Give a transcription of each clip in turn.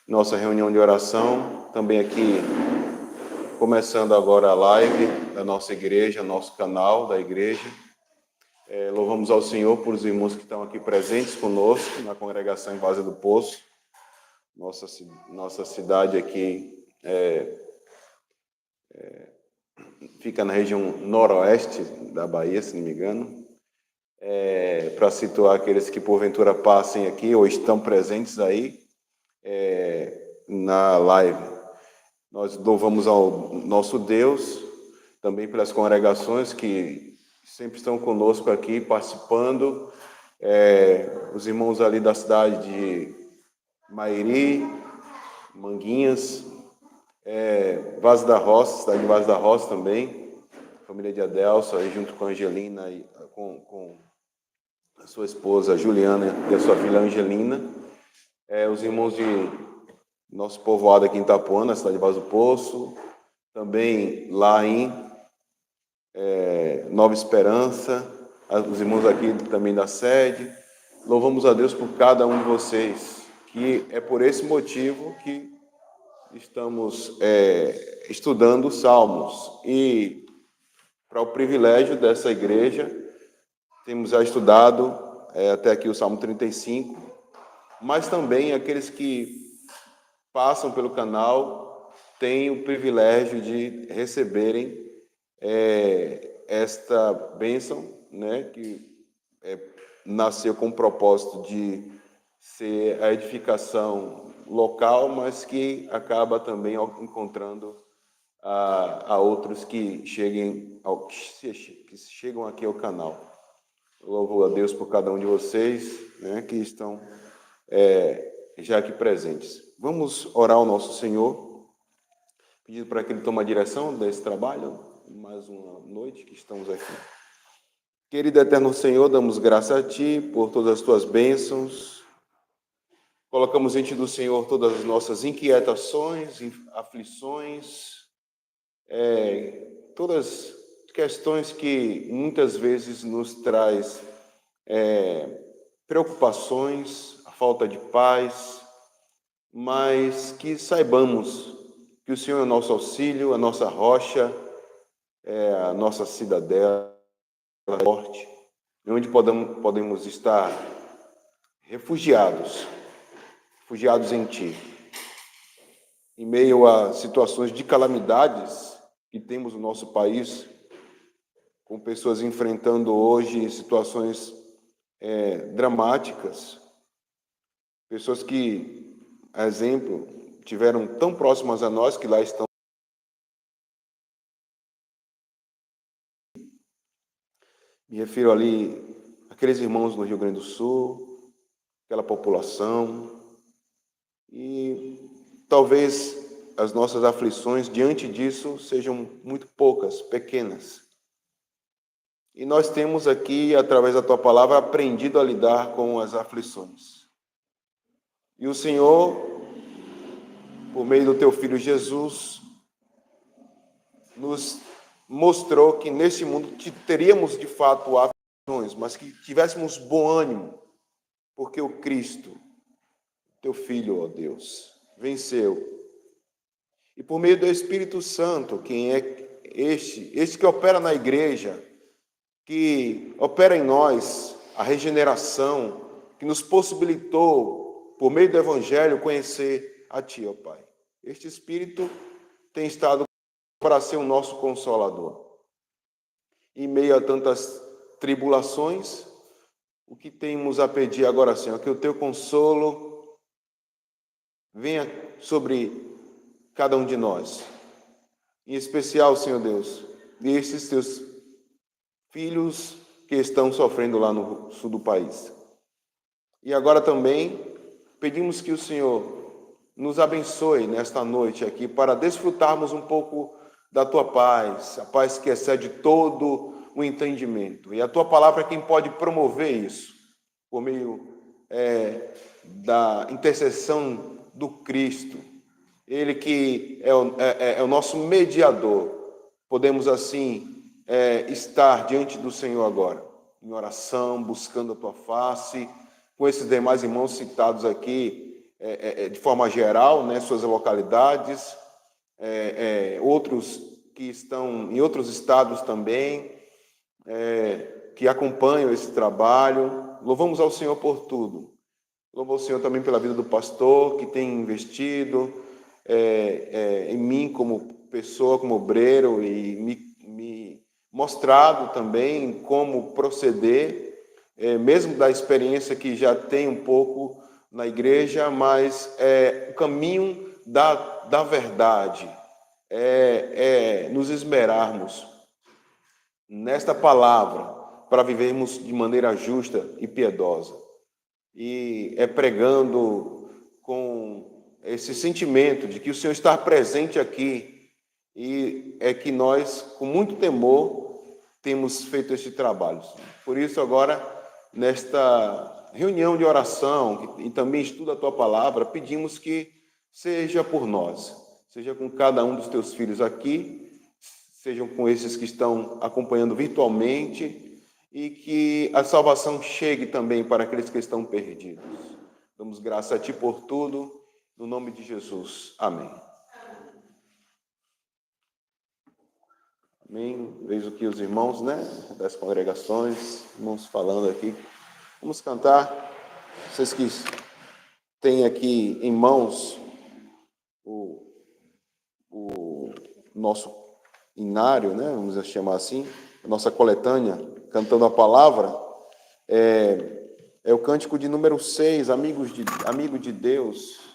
nossa reunião de oração, também aqui, começando agora a live da nossa igreja, nosso canal da igreja. Louvamos ao Senhor por os irmãos que estão aqui presentes conosco na congregação em Várzea do Poço. Nossa cidade aqui fica na região noroeste da Bahia, se não me engano. Para situar aqueles que porventura passem aqui ou estão presentes aí na live. Nós louvamos ao nosso Deus, também pelas congregações que sempre estão conosco aqui, participando. Os irmãos ali da cidade de Mairi, Manguinhas, Vaz da Roça, cidade de Vaz da Roça também, família de Adelso, aí junto com a Angelina e com a sua esposa Juliana e a sua filha Angelina. Os irmãos de nosso povoado aqui em Itapuã, na cidade de Vaz do Poço, também lá em Nova Esperança, os irmãos aqui também da sede. Louvamos a Deus por cada um de vocês, que é por esse motivo que estamos estudando os Salmos. E para o privilégio dessa igreja, temos já estudado até aqui o Salmo 35, mas também aqueles que passam pelo canal têm o privilégio de receberem esta bênção, né, que nasceu com o propósito de ser a edificação local, mas que acaba também encontrando a outros que chegam aqui ao canal. Eu louvo a Deus por cada um de vocês, né, que estão já aqui presentes. Vamos orar ao nosso Senhor, pedindo para que Ele tome a direção desse trabalho, mais uma noite que estamos aqui. Querido eterno Senhor, damos graça a Ti por todas as Tuas bênçãos. Colocamos diante do Senhor todas as nossas inquietações, aflições, todas as questões que muitas vezes nos traz preocupações, a falta de paz, mas que saibamos que o Senhor é o nosso auxílio, a nossa rocha, a nossa cidadela, forte, onde podemos estar refugiados em Ti. Em meio a situações de calamidades que temos no nosso país, com pessoas enfrentando hoje situações dramáticas, pessoas que, a exemplo, tiveram tão próximas a nós que lá estão. Me refiro ali àqueles irmãos no Rio Grande do Sul, aquela população, e talvez as nossas aflições diante disso sejam muito poucas, pequenas. E nós temos aqui, através da Tua palavra, aprendido a lidar com as aflições. E o Senhor, por meio do Teu Filho Jesus, nos mostrou que nesse mundo teríamos de fato aflições, mas que tivéssemos bom ânimo, porque o Cristo, Teu Filho, ó Deus, venceu. E por meio do Espírito Santo, quem é este que opera na igreja, que opera em nós a regeneração, que nos possibilitou, por meio do Evangelho, conhecer a Ti, ó Pai. Este Espírito tem estado para ser o nosso consolador. Em meio a tantas tribulações, o que temos a pedir agora, Senhor, que o Teu consolo venha sobre cada um de nós. Em especial, Senhor Deus, desses Teus filhos que estão sofrendo lá no sul do país. E agora também pedimos que o Senhor nos abençoe nesta noite aqui para desfrutarmos um pouco da Tua paz, a paz que excede todo o entendimento. E a Tua palavra é quem pode promover isso, por meio da intercessão do Cristo. Ele que é o nosso mediador. Podemos assim estar diante do Senhor agora, em oração, buscando a Tua face, com esses demais irmãos citados aqui, de forma geral, né, suas localidades, outros que estão em outros estados também, que acompanham esse trabalho. Louvamos ao Senhor por tudo. Louvo ao Senhor também pela vida do pastor, que tem investido em mim como pessoa, como obreiro, e me mostrado também como proceder, mesmo da experiência que já tem um pouco na igreja, mas o caminho da verdade nos esmerarmos nesta palavra para vivermos de maneira justa e piedosa. E pregando com esse sentimento de que o Senhor está presente aqui, e que nós, com muito temor, temos feito esse trabalho. Por isso, agora, nesta reunião de oração e também estudo a Tua Palavra, pedimos que seja por nós, seja com cada um dos Teus filhos aqui, sejam com esses que estão acompanhando virtualmente, e que a salvação chegue também para aqueles que estão perdidos. Damos graça a Ti por tudo, no nome de Jesus. Amém. Amém. Vejo aqui os irmãos, né, das congregações, irmãos falando aqui. Vamos cantar. Vocês que têm aqui em mãos o nosso inário, né, vamos chamar assim, a nossa coletânea, cantando a palavra, é o cântico de número 6, Amigo de Deus.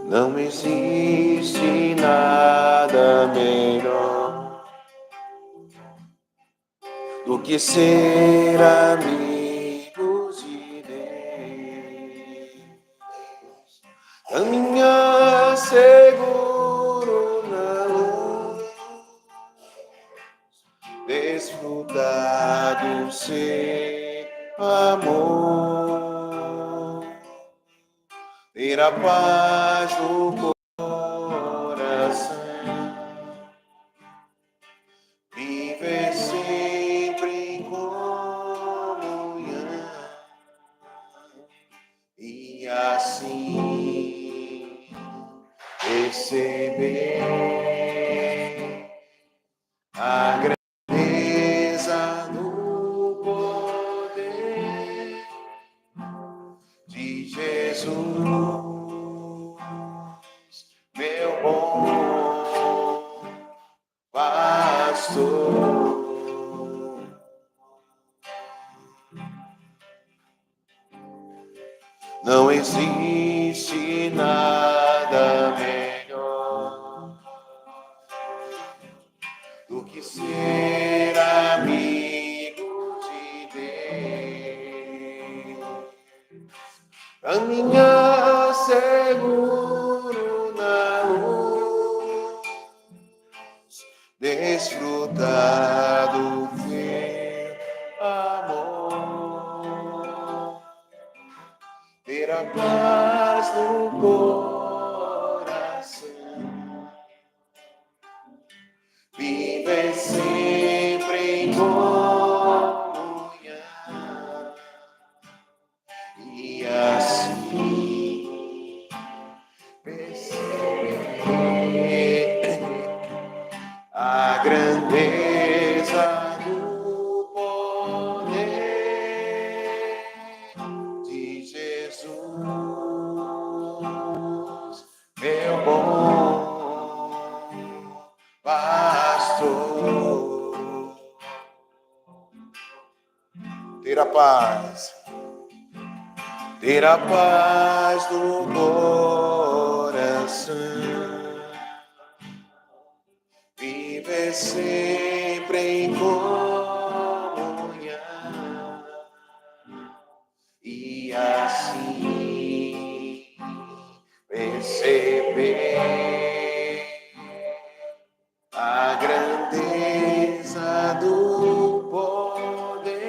Não existe nada melhor do que ser amigos de Deus, caminhar seguro na luz, desfrutar do seu amor, ter a paz do coração, viver sempre em comunhão, e assim receber a grandeza do poder de Jesus, meu bom pastor. Não existe nada melhor do que ser amigo de Deus, caminhar seguro na luz, desfrutar do teu amor, ter a paz no coração, viver sempre em comunhão, e assim perceber a grandeza do poder de Jesus, meu bom pastor. Ter a paz no coração, viver sempre em comunhão, e assim perceber a grandeza do poder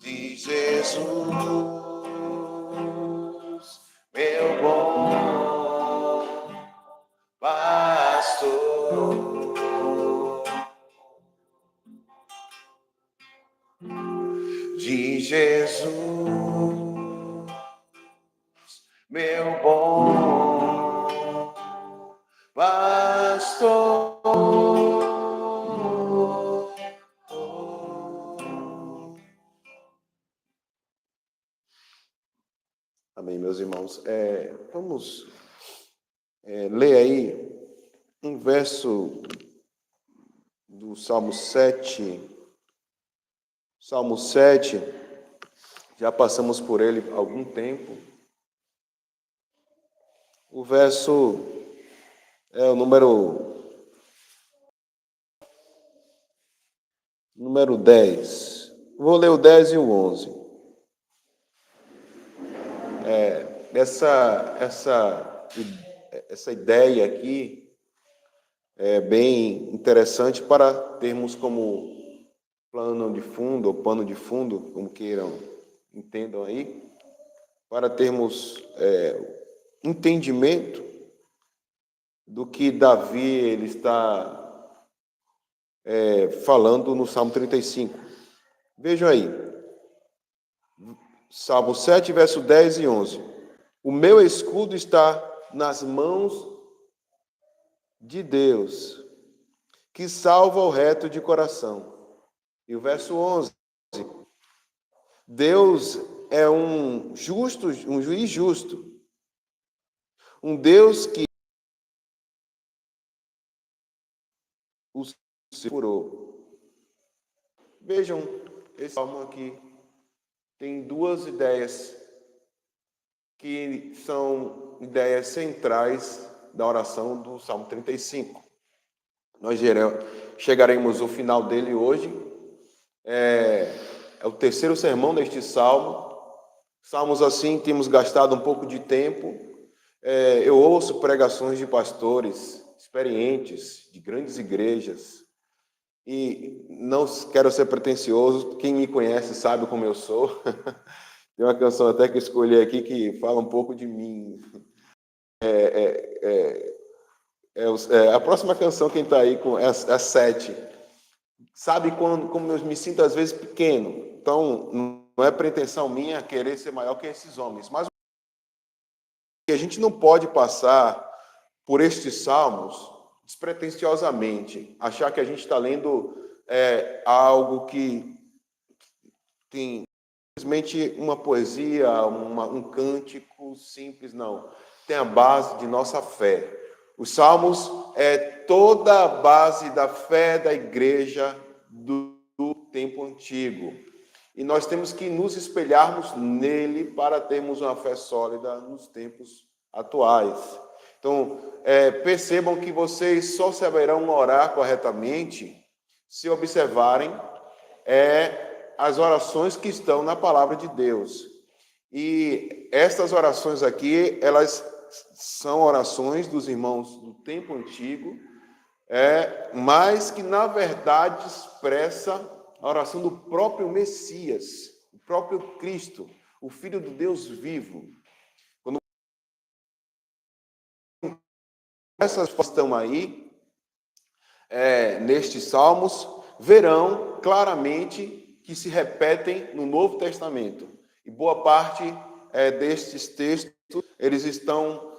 de Jesus, meu bom Jesus, meu bom pastor. Amém, meus irmãos. Vamos ler aí um verso do Salmo 7. Salmo 7, já passamos por ele há algum tempo. O verso é o número 10. Vou ler o 10 e o 11. Essa ideia aqui é bem interessante para termos como plano de fundo, ou pano de fundo, como queiram, entendam aí, para termos entendimento do que Davi ele está falando no Salmo 35. Vejam aí, Salmo 7, verso 10 e 11. O meu escudo está nas mãos de Deus, que salva o reto de coração. E o verso 11. Deus é um juiz justo. Um Deus que o segurou. Vejam, esse salmo aqui tem duas ideias que são ideias centrais da oração do Salmo 35. Nós chegaremos ao final dele hoje. É o terceiro sermão deste salmo. Salmos assim, temos gastado um pouco de tempo. Eu ouço pregações de pastores experientes, de grandes igrejas, e não quero ser pretensioso, quem me conhece sabe como eu sou. Tem uma canção até que eu escolhi aqui que fala um pouco de mim. A próxima canção, quem está aí, é a 7. Sabe como eu me sinto às vezes pequeno. Então, não é pretensão minha querer ser maior que esses homens. Mas a gente não pode passar por estes salmos despretensiosamente, achar que a gente está lendo algo que tem simplesmente uma poesia, um cântico simples, não. Tem a base de nossa fé. Os salmos é toda a base da fé da igreja do tempo antigo. E nós temos que nos espelharmos nele para termos uma fé sólida nos tempos atuais. Então, percebam que vocês só saberão orar corretamente se observarem as orações que estão na palavra de Deus. E estas orações aqui, elas são orações dos irmãos do tempo antigo, mas que, na verdade, expressa a oração do próprio Messias, o próprio Cristo, o Filho do Deus vivo. Quando essas estão aí, nestes salmos, verão claramente que se repetem no Novo Testamento. E boa parte destes textos, eles estão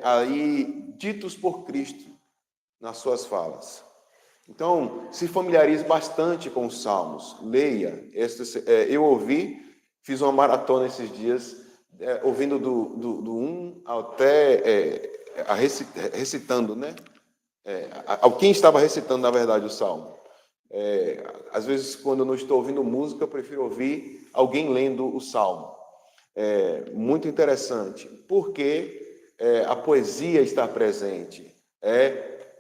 aí ditos por Cristo nas suas falas. Então, se familiarize bastante com os salmos, leia. Eu fiz uma maratona esses dias, ouvindo do 1 até recitando, né? Quem estava recitando, na verdade, o salmo. Às vezes, quando eu não estou ouvindo música, eu prefiro ouvir alguém lendo o salmo. Muito interessante, porque a poesia está presente,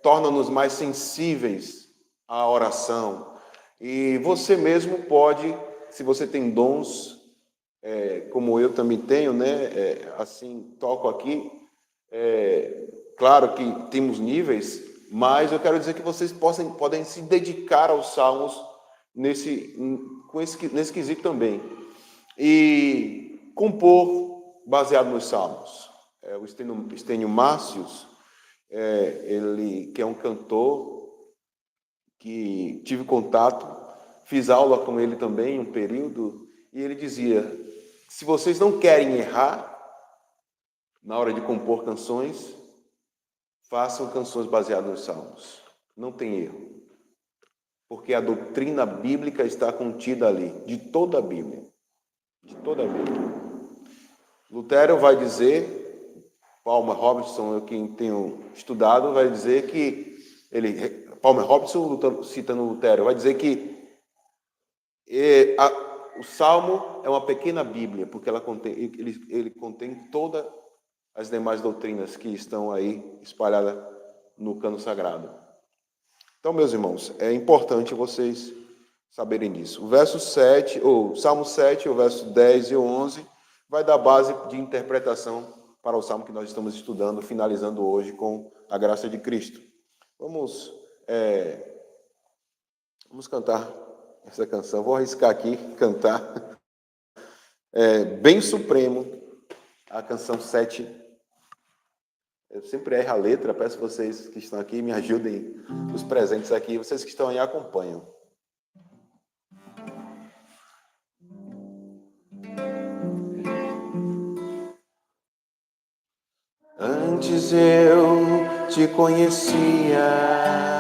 torna-nos mais sensíveis à oração. E você mesmo pode, se você tem dons, como eu também tenho, né? Assim, toco aqui. Claro que temos níveis, mas eu quero dizer que vocês podem se dedicar aos salmos nesse quesito também. E compor baseado nos salmos. O Estênio Márcios, ele que é um cantor que tive contato, fiz aula com ele também um período, E ele dizia: se vocês não querem errar na hora de compor canções, façam canções baseadas nos salmos. Não tem erro. Porque a doutrina bíblica está contida ali, de toda a Bíblia. De toda a Bíblia. Lutero vai dizer, Palmer Robertson, eu quem tenho estudado, vai dizer que Palmer Robertson, citando Lutero, vai dizer que o Salmo é uma pequena Bíblia, porque ele contém todas as demais doutrinas que estão aí espalhadas no cano sagrado. Então, meus irmãos, é importante vocês saberem disso. O verso 7, ou Salmo 7, o verso 10 e 11, vai dar base de interpretação para o Salmo que nós estamos estudando, finalizando hoje com a graça de Cristo. Vamos cantar essa canção. Vou arriscar aqui, cantar. Bem Supremo, a canção 7. Eu sempre erro a letra, peço vocês que estão aqui, me ajudem, os presentes aqui, vocês que estão aí acompanham. Antes eu te conhecia.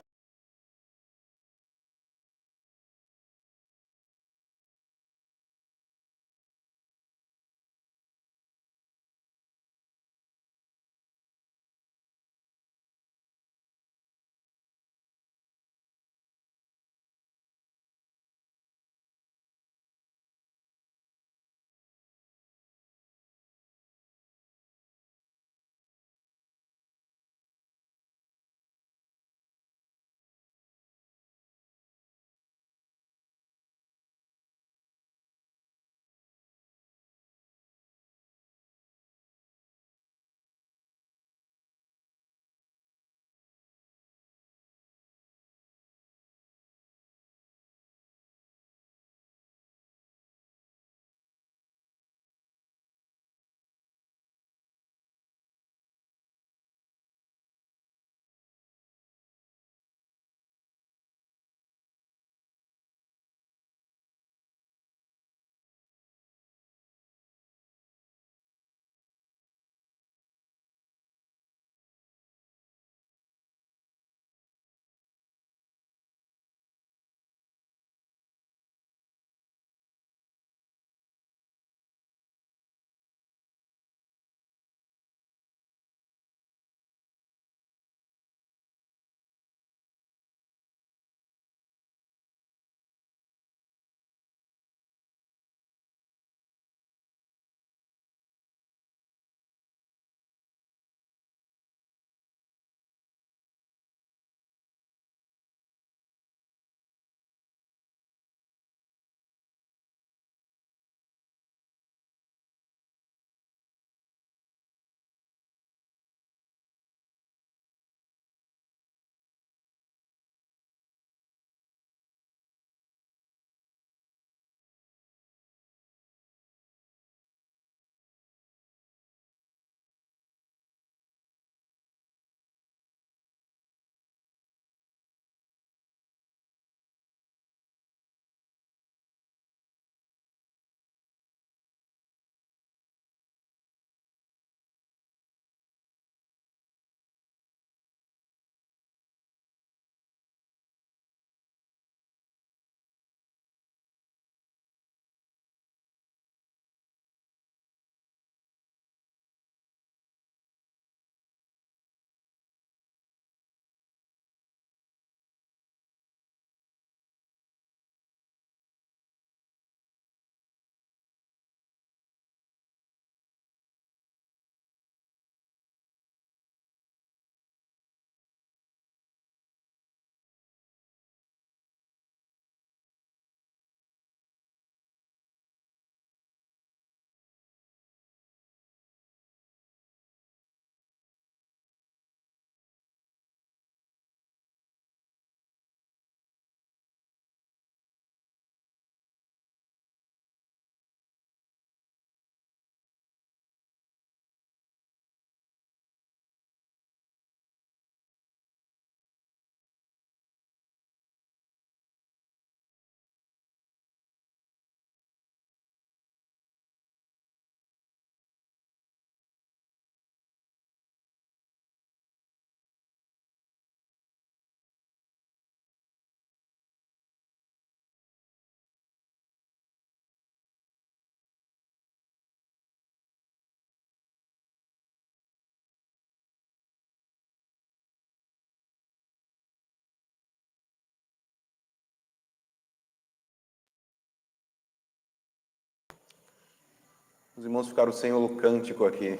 Os irmãos ficaram sem o cântico aqui.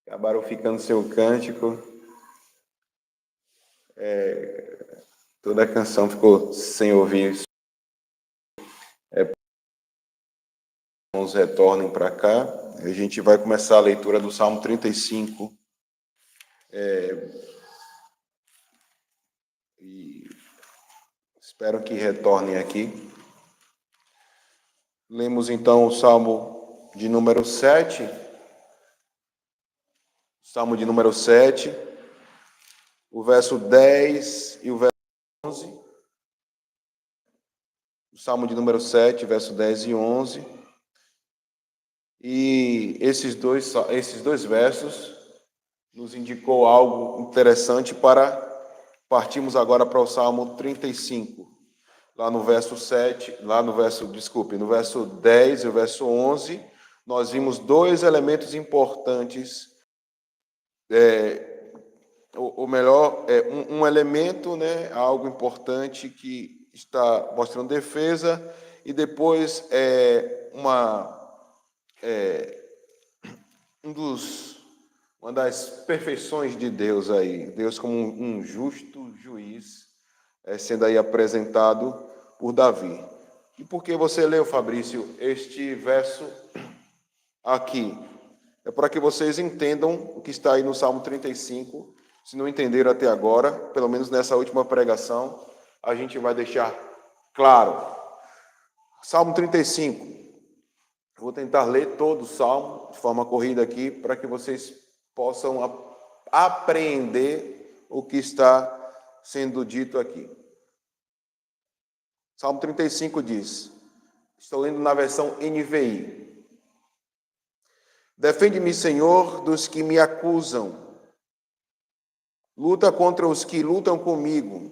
Acabaram ficando sem o cântico. Toda a canção ficou sem ouvir. Irmãos, retornem para cá. A gente vai começar a leitura do Salmo 35. E espero que retornem aqui. Lemos então o Salmo de número 7. Salmo de número 7, o verso 10 e o verso 11. O Salmo de número 7, verso 10 e 11. E esses dois versos nos indicou algo interessante para partirmos agora para o Salmo 35. No verso 10 e o verso 11, nós vimos dois elementos importantes, um elemento, né, algo importante que está mostrando defesa, e depois uma das perfeições de Deus aí, Deus como um justo juiz, sendo aí apresentado por Davi. E por que você leu, Fabrício, este verso aqui? É para que vocês entendam o que está aí no Salmo 35. Se não entenderam até agora, pelo menos nessa última pregação, a gente vai deixar claro. Salmo 35. Eu vou tentar ler todo o Salmo de forma corrida aqui, para que vocês possam apreender o que está sendo dito aqui. Salmo 35 diz, estou lendo na versão NVI. Defende-me, Senhor, dos que me acusam. Luta contra os que lutam comigo.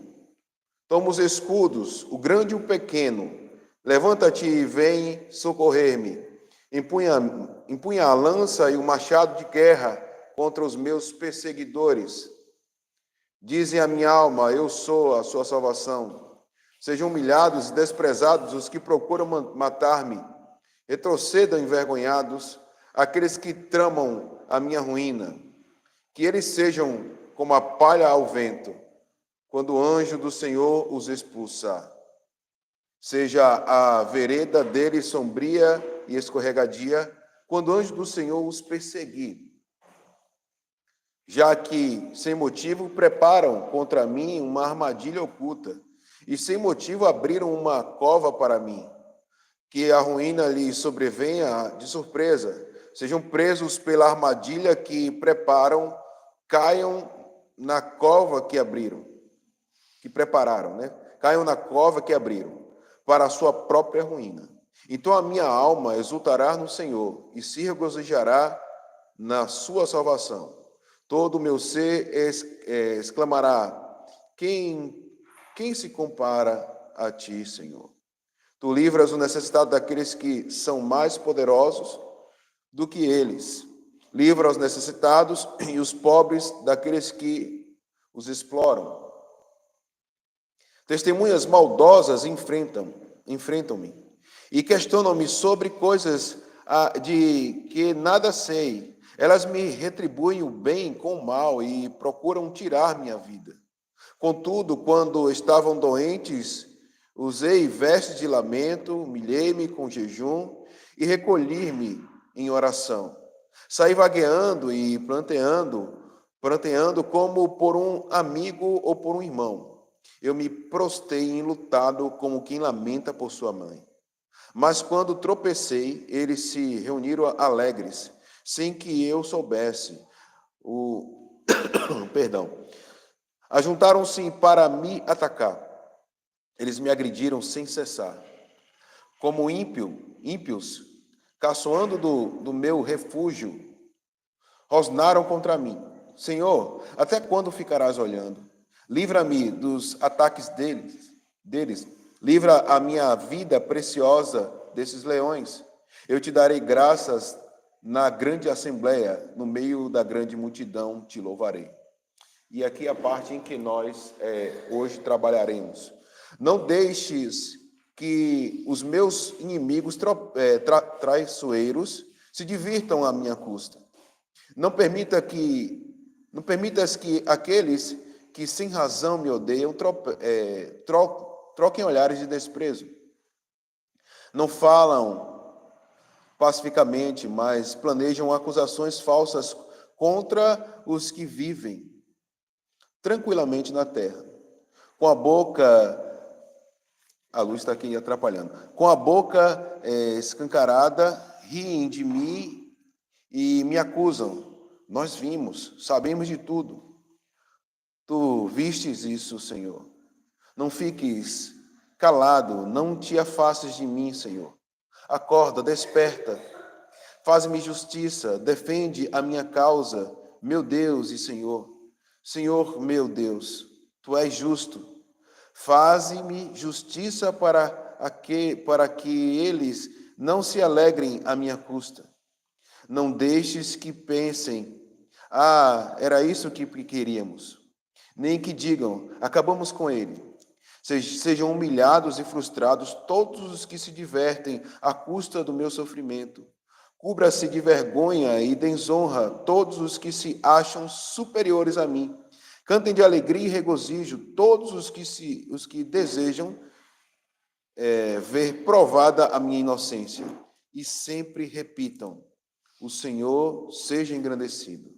Toma os escudos, o grande e o pequeno. Levanta-te e vem socorrer-me. Empunha a lança e o machado de guerra contra os meus perseguidores. Dizem a minha alma, eu sou a sua salvação. Sejam humilhados e desprezados os que procuram matar-me. Retrocedam envergonhados aqueles que tramam a minha ruína. Que eles sejam como a palha ao vento, quando o anjo do Senhor os expulsar. Seja a vereda deles sombria e escorregadia, quando o anjo do Senhor os perseguir. Já que, sem motivo, preparam contra mim uma armadilha oculta, e sem motivo abriram uma cova para mim. Que a ruína lhes sobrevenha de surpresa, sejam presos pela armadilha que preparam, caiam na cova que abriram, que prepararam, né? Caiam na cova que abriram, para a sua própria ruína. Então a minha alma exultará no Senhor, e se regozijará na sua salvação. Todo o meu ser exclamará, quem se compara a ti, Senhor? Tu livras o necessitado daqueles que são mais poderosos do que eles. Livra os necessitados e os pobres daqueles que os exploram. Testemunhas maldosas enfrentam-me e questionam-me sobre coisas de que nada sei. Elas me retribuem o bem com o mal e procuram tirar minha vida. Contudo, quando estavam doentes, usei vestes de lamento, humilhei-me com jejum e recolhi-me em oração. Saí vagueando e pranteando como por um amigo ou por um irmão. Eu me prostei enlutado como quem lamenta por sua mãe. Mas quando tropecei, eles se reuniram alegres, sem que eu soubesse. Ajuntaram-se para me atacar. Eles me agrediram sem cessar. Como ímpios, caçoando do meu refúgio, rosnaram contra mim. Senhor, até quando ficarás olhando? Livra-me dos ataques deles. Livra a minha vida preciosa desses leões. Eu te darei graças na grande assembleia, no meio da grande multidão te louvarei. E aqui a parte em que nós hoje trabalharemos. Não deixes que os meus inimigos traiçoeiros se divirtam à minha custa. Não permitas que aqueles que sem razão me odeiam troquem olhares de desprezo. Não falam pacificamente, mas planejam acusações falsas contra os que vivem tranquilamente na terra. Com a boca, a luz está aqui atrapalhando, com a boca escancarada, riem de mim e me acusam. Nós vimos, sabemos de tudo. Tu vistes isso, Senhor. Não fiques calado, não te afastes de mim, Senhor. Acorda, desperta, faz-me justiça, defende a minha causa, meu Deus e Senhor. Senhor, meu Deus, tu és justo. Faze-me justiça para que eles não se alegrem à minha custa. Não deixes que pensem, era isso que queríamos. Nem que digam, acabamos com ele. Sejam humilhados e frustrados todos os que se divertem à custa do meu sofrimento. Cubra-se de vergonha e desonra todos os que se acham superiores a mim. Cantem de alegria e regozijo todos os que desejam ver provada a minha inocência. E sempre repitam, o Senhor seja engrandecido.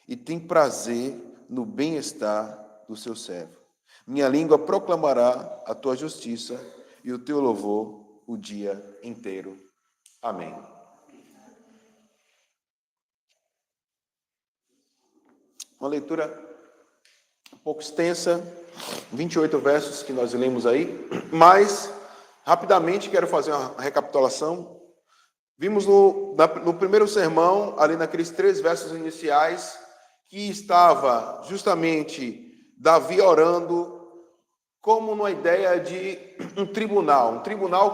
E tem prazer no bem-estar do seu servo. Minha língua proclamará a tua justiça e o teu louvor o dia inteiro. Amém. Uma leitura um pouco extensa, 28 versos que nós lemos aí, mas, rapidamente, quero fazer uma recapitulação. Vimos no primeiro sermão, ali naqueles 3 versos iniciais, que estava justamente Davi orando como numa ideia de um tribunal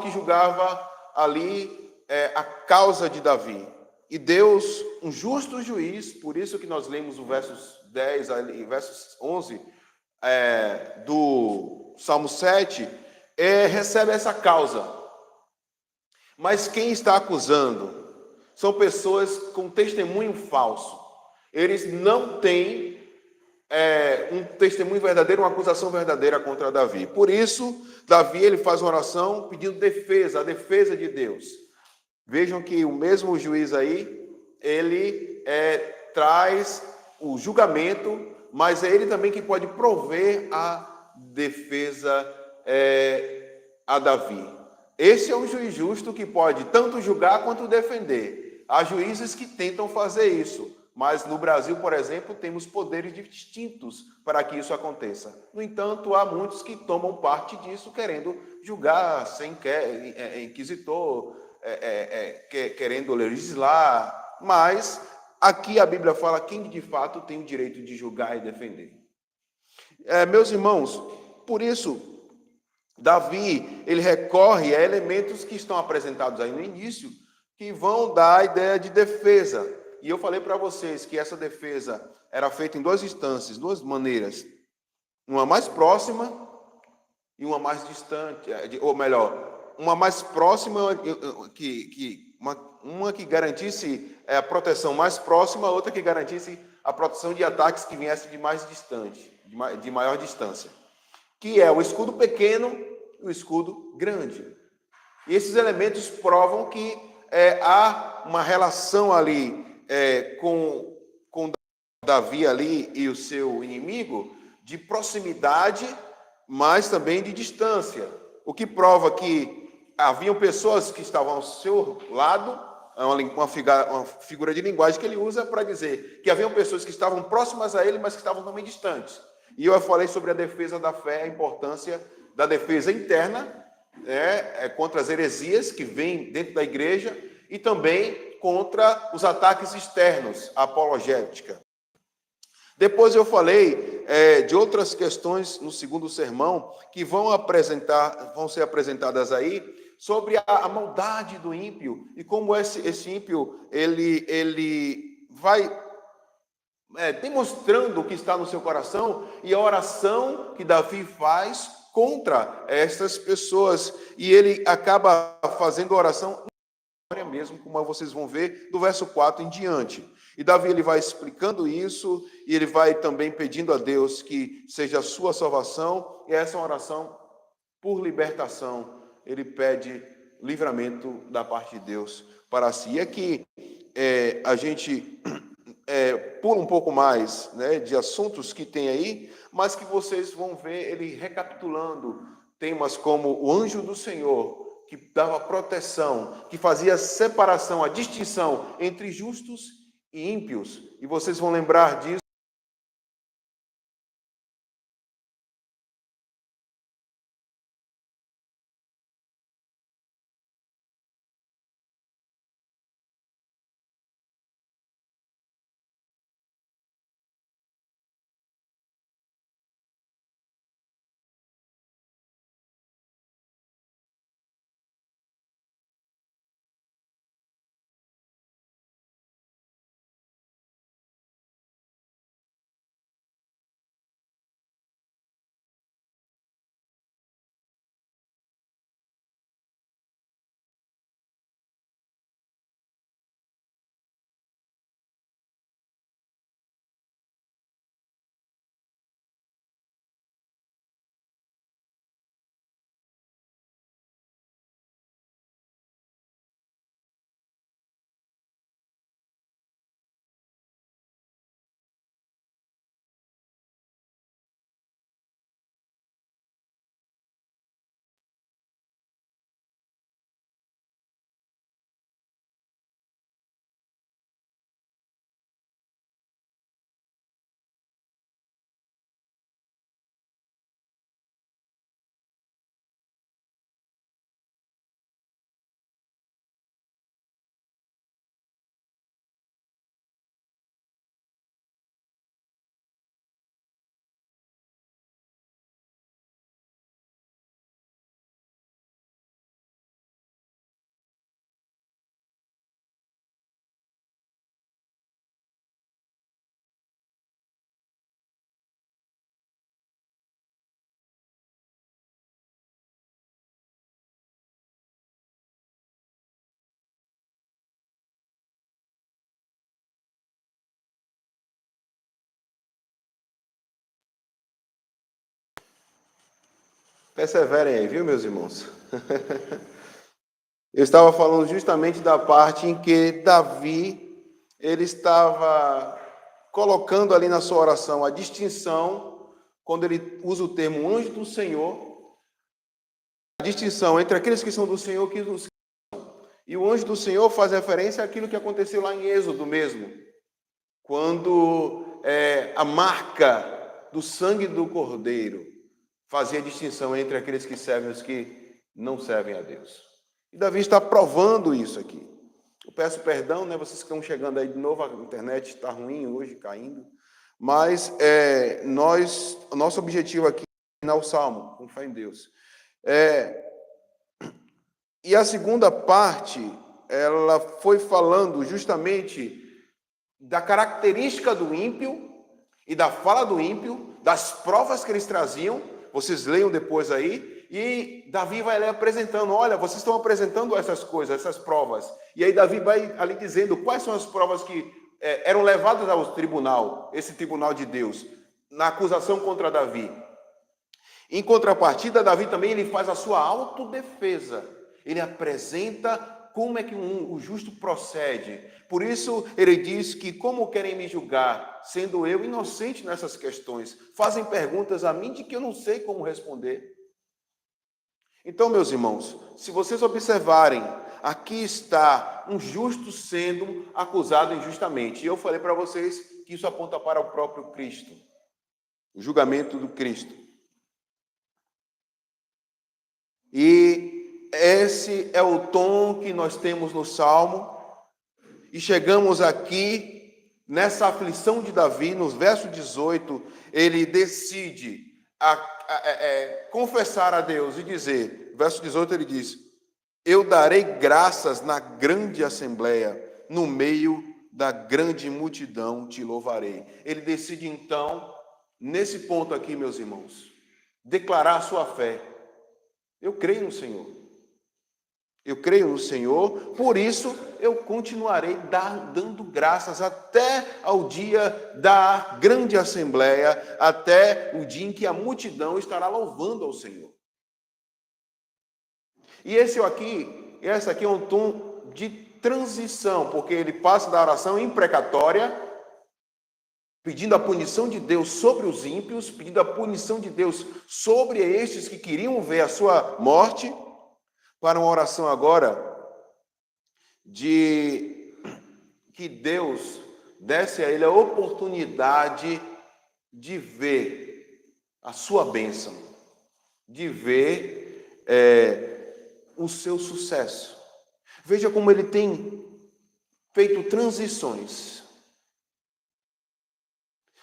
que julgava ali a causa de Davi. E Deus, um justo juiz, por isso que nós lemos o versos 10 e versos 11 do Salmo 7, recebe essa causa. Mas quem está acusando são pessoas com testemunho falso. Eles não têm um testemunho verdadeiro, uma acusação verdadeira contra Davi. Por isso, Davi ele faz uma oração pedindo defesa, a defesa de Deus. Vejam que o mesmo juiz aí, ele traz o julgamento, mas é ele também que pode prover a defesa a Davi. Esse é um juiz justo que pode tanto julgar quanto defender. Há juízes que tentam fazer isso, mas no Brasil, por exemplo, temos poderes distintos para que isso aconteça. No entanto, há muitos que tomam parte disso querendo julgar sem inquisitor, querendo legislar, mas aqui a Bíblia fala quem de fato tem o direito de julgar e defender. Meus irmãos, por isso, Davi, ele recorre a elementos que estão apresentados aí no início, que vão dar a ideia de defesa. E eu falei para vocês que essa defesa era feita em 2 instâncias, 2 maneiras. Uma mais próxima e uma mais distante, ou melhor, uma mais próxima, uma que garantisse a proteção mais próxima, outra que garantisse a proteção de ataques que viessem de mais distante, de maior distância. Que é o escudo pequeno e o escudo grande. E esses elementos provam que há uma relação ali com Davi ali e o seu inimigo de proximidade, mas também de distância. O que prova que haviam pessoas que estavam ao seu lado, uma figura de linguagem que ele usa para dizer que haviam pessoas que estavam próximas a ele, mas que estavam também distantes. E eu falei sobre a defesa da fé, a importância da defesa interna, contra as heresias que vêm dentro da igreja e também contra os ataques externos, a apologética. Depois eu falei de outras questões no segundo sermão que vão ser apresentadas aí sobre a maldade do ímpio e como esse ímpio ele vai demonstrando o que está no seu coração e a oração que Davi faz contra essas pessoas. E ele acaba fazendo oração mesmo, como vocês vão ver, do verso 4 em diante. E Davi ele vai explicando isso, e ele vai também pedindo a Deus que seja a sua salvação, e essa oração por libertação, ele pede livramento da parte de Deus para si. E aqui a gente pula um pouco mais, né, de assuntos que tem aí, mas que vocês vão ver ele recapitulando temas como o anjo do Senhor, que dava proteção, que fazia separação, a distinção entre justos e ímpios. E vocês vão lembrar disso. Perseverem aí, viu, meus irmãos? Eu estava falando justamente da parte em que Davi, ele estava colocando ali na sua oração a distinção, quando ele usa o termo anjo do Senhor, a distinção entre aqueles que são do Senhor e os que não são. E o anjo do Senhor faz referência àquilo que aconteceu lá em Êxodo mesmo, quando a marca do sangue do Cordeiro fazia distinção entre aqueles que servem e os que não servem a Deus. E Davi está provando isso aqui. Eu peço perdão, né? Vocês que estão chegando aí de novo, a internet está ruim hoje, caindo. Mas nosso objetivo aqui é terminar o Salmo, com fé em Deus. E a segunda parte, ela foi falando justamente da característica do ímpio e da fala do ímpio, das provas que eles traziam. Vocês leiam depois aí. E Davi vai ali apresentando, olha, vocês estão apresentando essas coisas, essas provas. E aí Davi vai ali dizendo quais são as provas que eram levadas ao tribunal, esse tribunal de Deus, na acusação contra Davi. Em contrapartida, Davi também ele faz a sua autodefesa. Ele apresenta como é que o justo procede. Por isso, ele diz que como querem me julgar, sendo eu inocente nessas questões? Fazem perguntas a mim de que eu não sei como responder. Então, meus irmãos, se vocês observarem, aqui está um justo sendo acusado injustamente. E eu falei para vocês que isso aponta para o próprio Cristo, o julgamento do Cristo. E esse é o tom que nós temos no Salmo. E chegamos aqui, nessa aflição de Davi, no verso 18, ele decide confessar a Deus e dizer, verso 18 ele diz, eu darei graças na grande assembleia, no meio da grande multidão te louvarei. Ele decide então, nesse ponto aqui, meus irmãos, declarar a sua fé. Eu creio no Senhor. Eu creio no Senhor, por isso eu continuarei dando graças até ao dia da grande assembleia, até o dia em que a multidão estará louvando ao Senhor. E esse aqui é um tom de transição, porque ele passa da oração imprecatória, pedindo a punição de Deus sobre os ímpios, pedindo a punição de Deus sobre estes que queriam ver a sua morte, para uma oração agora de que Deus desse a ele a oportunidade de ver a sua bênção, de ver o seu sucesso. Veja como ele tem feito transições.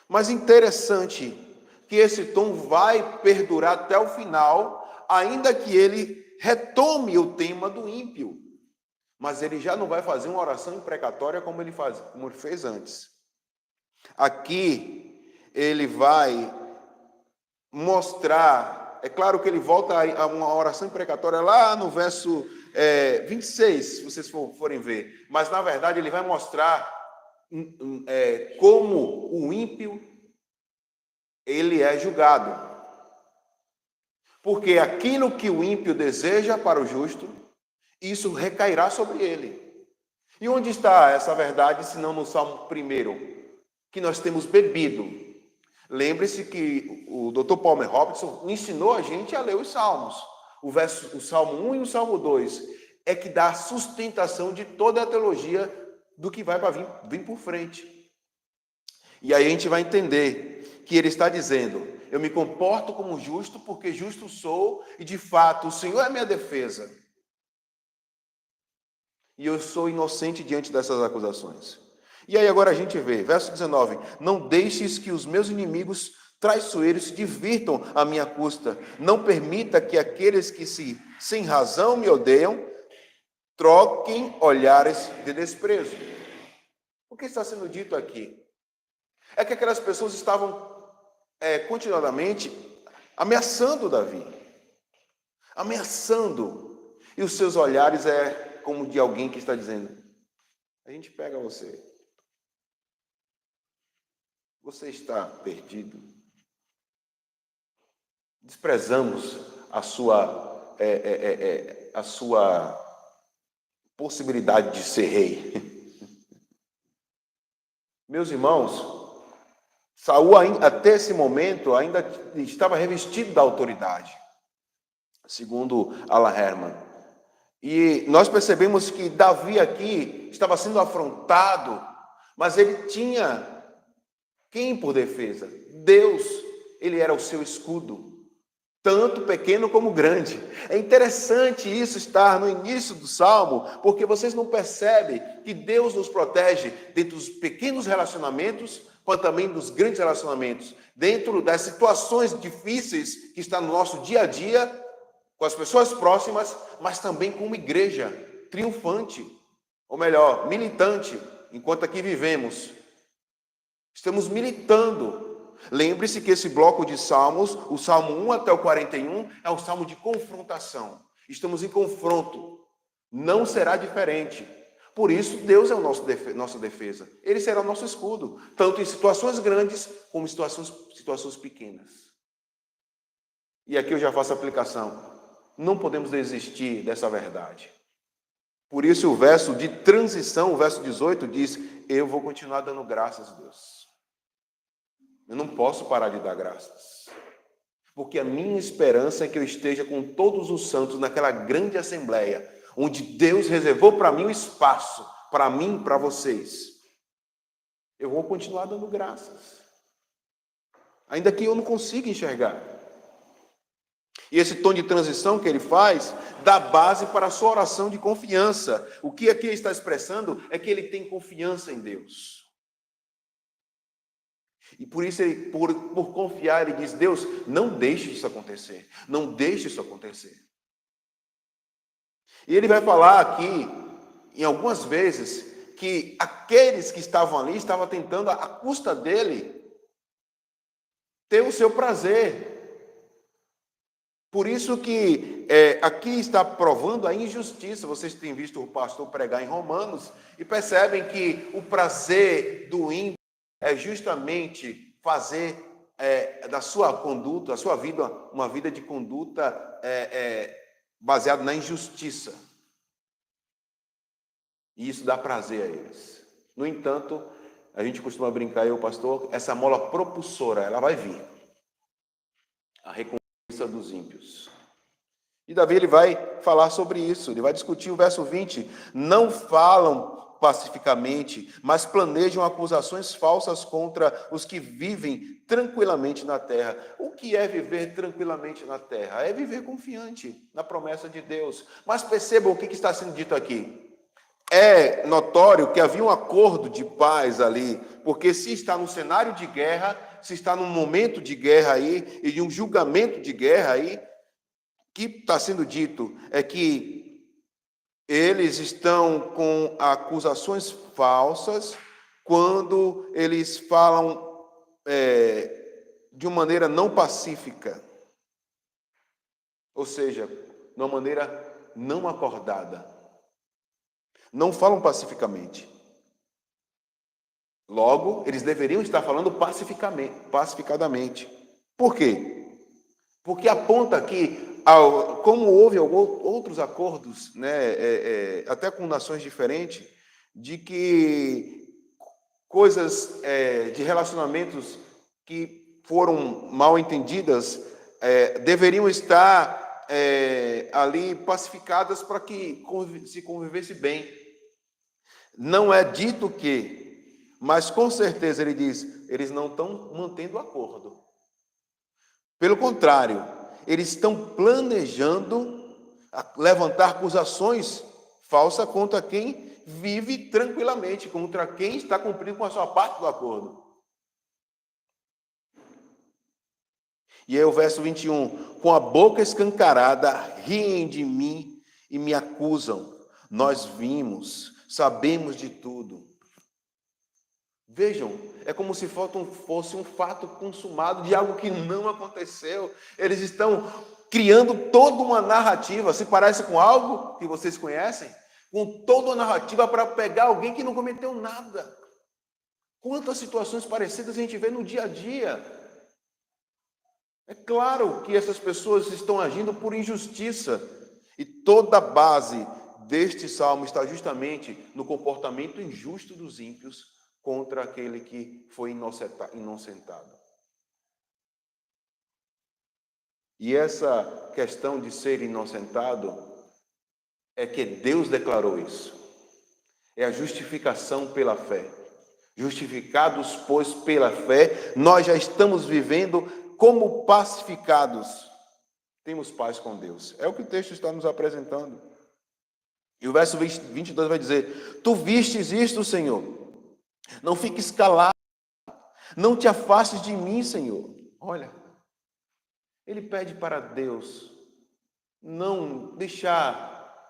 Mas interessante que esse tom vai perdurar até o final, ainda que ele retome o tema do ímpio. Mas ele já não vai fazer uma oração imprecatória como ele fez antes. Aqui ele vai mostrar, é claro que ele volta a uma oração imprecatória lá no verso 26, se vocês forem ver. Mas na verdade ele vai mostrar como o ímpio ele é julgado. Porque aquilo que o ímpio deseja para o justo, isso recairá sobre ele. E onde está essa verdade, se não no Salmo 1, que nós temos bebido? Lembre-se que o Dr. Palmer Robertson ensinou a gente a ler os Salmos. O Salmo 1 e o Salmo 2 é que dá a sustentação de toda a teologia do que vai para vir por frente. E aí a gente vai entender que ele está dizendo: eu me comporto como justo porque justo sou e de fato o Senhor é minha defesa. E eu sou inocente diante dessas acusações. E aí agora a gente vê, verso 19: não deixes que os meus inimigos traiçoeiros se divirtam à minha custa. Não permita que aqueles que sem razão me odeiam troquem olhares de desprezo. O que está sendo dito aqui? É que aquelas pessoas estavam continuadamente ameaçando Davi. Ameaçando. E os seus olhares como de alguém que está dizendo: a gente pega você. Você está perdido. Desprezamos a sua possibilidade de ser rei. Meus irmãos, Saul, até esse momento, ainda estava revestido da autoridade, segundo Alan Herman. E nós percebemos que Davi aqui estava sendo afrontado, mas ele tinha quem por defesa? Deus. Ele era o seu escudo, tanto pequeno como grande. É interessante isso estar no início do Salmo, porque vocês não percebem que Deus nos protege dentro dos pequenos relacionamentos, quanto também dos grandes relacionamentos, dentro das situações difíceis que está no nosso dia a dia, com as pessoas próximas, mas também como igreja triunfante, ou melhor, militante, enquanto aqui vivemos. Estamos militando. Lembre-se que esse bloco de salmos, o Salmo 1 até o 41, é um salmo de confrontação. Estamos em confronto. Não será diferente. Por isso, Deus é nossa defesa. Ele será o nosso escudo, tanto em situações grandes como em situações pequenas. E aqui eu já faço a aplicação. Não podemos desistir dessa verdade. Por isso o verso de transição, o verso 18, diz: eu vou continuar dando graças a Deus. Eu não posso parar de dar graças. Porque a minha esperança é que eu esteja com todos os santos naquela grande assembleia, onde Deus reservou para mim o espaço, para mim e para vocês. Eu vou continuar dando graças. Ainda que eu não consiga enxergar. E esse tom de transição que ele faz dá base para a sua oração de confiança. O que aqui ele está expressando é que ele tem confiança em Deus. E por isso, por confiar, ele diz: Deus, não deixe isso acontecer. Não deixe isso acontecer. E ele vai falar aqui, em algumas vezes, que aqueles que estavam ali estavam tentando, à custa dele, ter o seu prazer. Por isso que aqui está provando a injustiça. Vocês têm visto o pastor pregar em Romanos e percebem que o prazer do ímpio é justamente fazer da sua conduta, a sua vida, uma vida de conduta baseada na injustiça. E isso dá prazer a eles. No entanto, a gente costuma brincar, eu, pastor, essa mola propulsora, ela vai vir. A recompensa dos ímpios. E Davi, ele vai falar sobre isso, ele vai discutir o verso 20. Não falam pacificamente, mas planejam acusações falsas contra os que vivem tranquilamente na terra. O que é viver tranquilamente na terra? É viver confiante na promessa de Deus. Mas percebam o que está sendo dito aqui. É notório que havia um acordo de paz ali, porque se está num cenário de guerra, se está num momento de guerra aí, e de um julgamento de guerra aí, que está sendo dito é que eles estão com acusações falsas quando eles falam de uma maneira não pacífica, ou seja, de uma maneira não acordada. Não falam pacificamente. Logo, eles deveriam estar falando pacificadamente. Por quê? Porque aponta que, como houve outros acordos, né, até com nações diferentes, de que coisas de relacionamentos que foram mal entendidas deveriam estar ali pacificadas para que se convivesse bem. Não é dito que, mas com certeza ele diz, eles não estão mantendo o acordo. Pelo contrário, eles estão planejando levantar acusações falsas contra quem vive tranquilamente, contra quem está cumprindo com a sua parte do acordo. E aí o verso 21, com a boca escancarada, riem de mim e me acusam. Nós vimos, sabemos de tudo. Vejam, é como se fosse um fato consumado de algo que não aconteceu. Eles estão criando toda uma narrativa, se parece com algo que vocês conhecem, com toda uma narrativa para pegar alguém que não cometeu nada. Quantas situações parecidas a gente vê no dia a dia. É claro que essas pessoas estão agindo por injustiça. E toda a base deste salmo está justamente no comportamento injusto dos ímpios contra aquele que foi inocentado. E essa questão de ser inocentado é que Deus declarou isso. É a justificação pela fé. Justificados, pois, pela fé, nós já estamos vivendo como pacificados. Temos paz com Deus. É o que o texto está nos apresentando. E o verso 22 vai dizer, tu vistes isto, Senhor. Não fiques calado. Não te afastes de mim, Senhor. Olha, ele pede para Deus não deixá-lo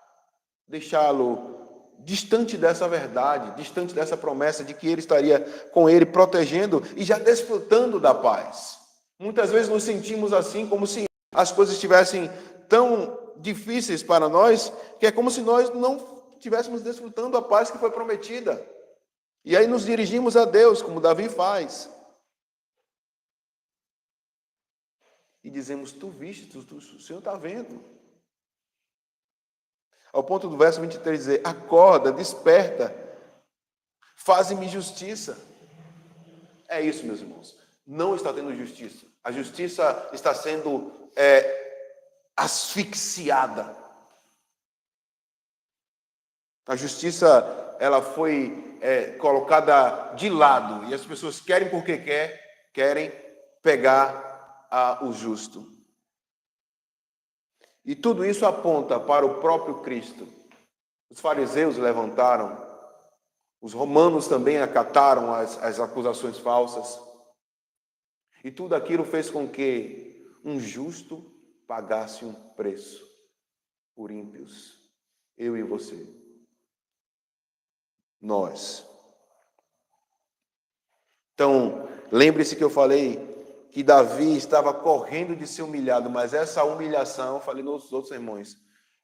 distante dessa verdade, distante dessa promessa de que ele estaria com ele, protegendo e já desfrutando da paz. Muitas vezes nos sentimos assim, como se as coisas estivessem tão difíceis para nós, que é como se nós não estivéssemos desfrutando a paz que foi prometida. E aí nos dirigimos a Deus, como Davi faz. E dizemos, tu viste, o Senhor está vendo. Ao ponto do verso 23 dizer, acorda, desperta, faze-me justiça. É isso, meus irmãos. Não está tendo justiça. A justiça está sendo asfixiada. A justiça, ela foi colocada de lado. E as pessoas querem porque querem pegar o justo. E tudo isso aponta para o próprio Cristo. Os fariseus levantaram, os romanos também acataram as acusações falsas. E tudo aquilo fez com que um justo pagasse um preço por ímpios. Eu e você. Nós. Então, lembre-se que eu falei que Davi estava correndo de ser humilhado, mas essa humilhação, eu falei nos outros sermões,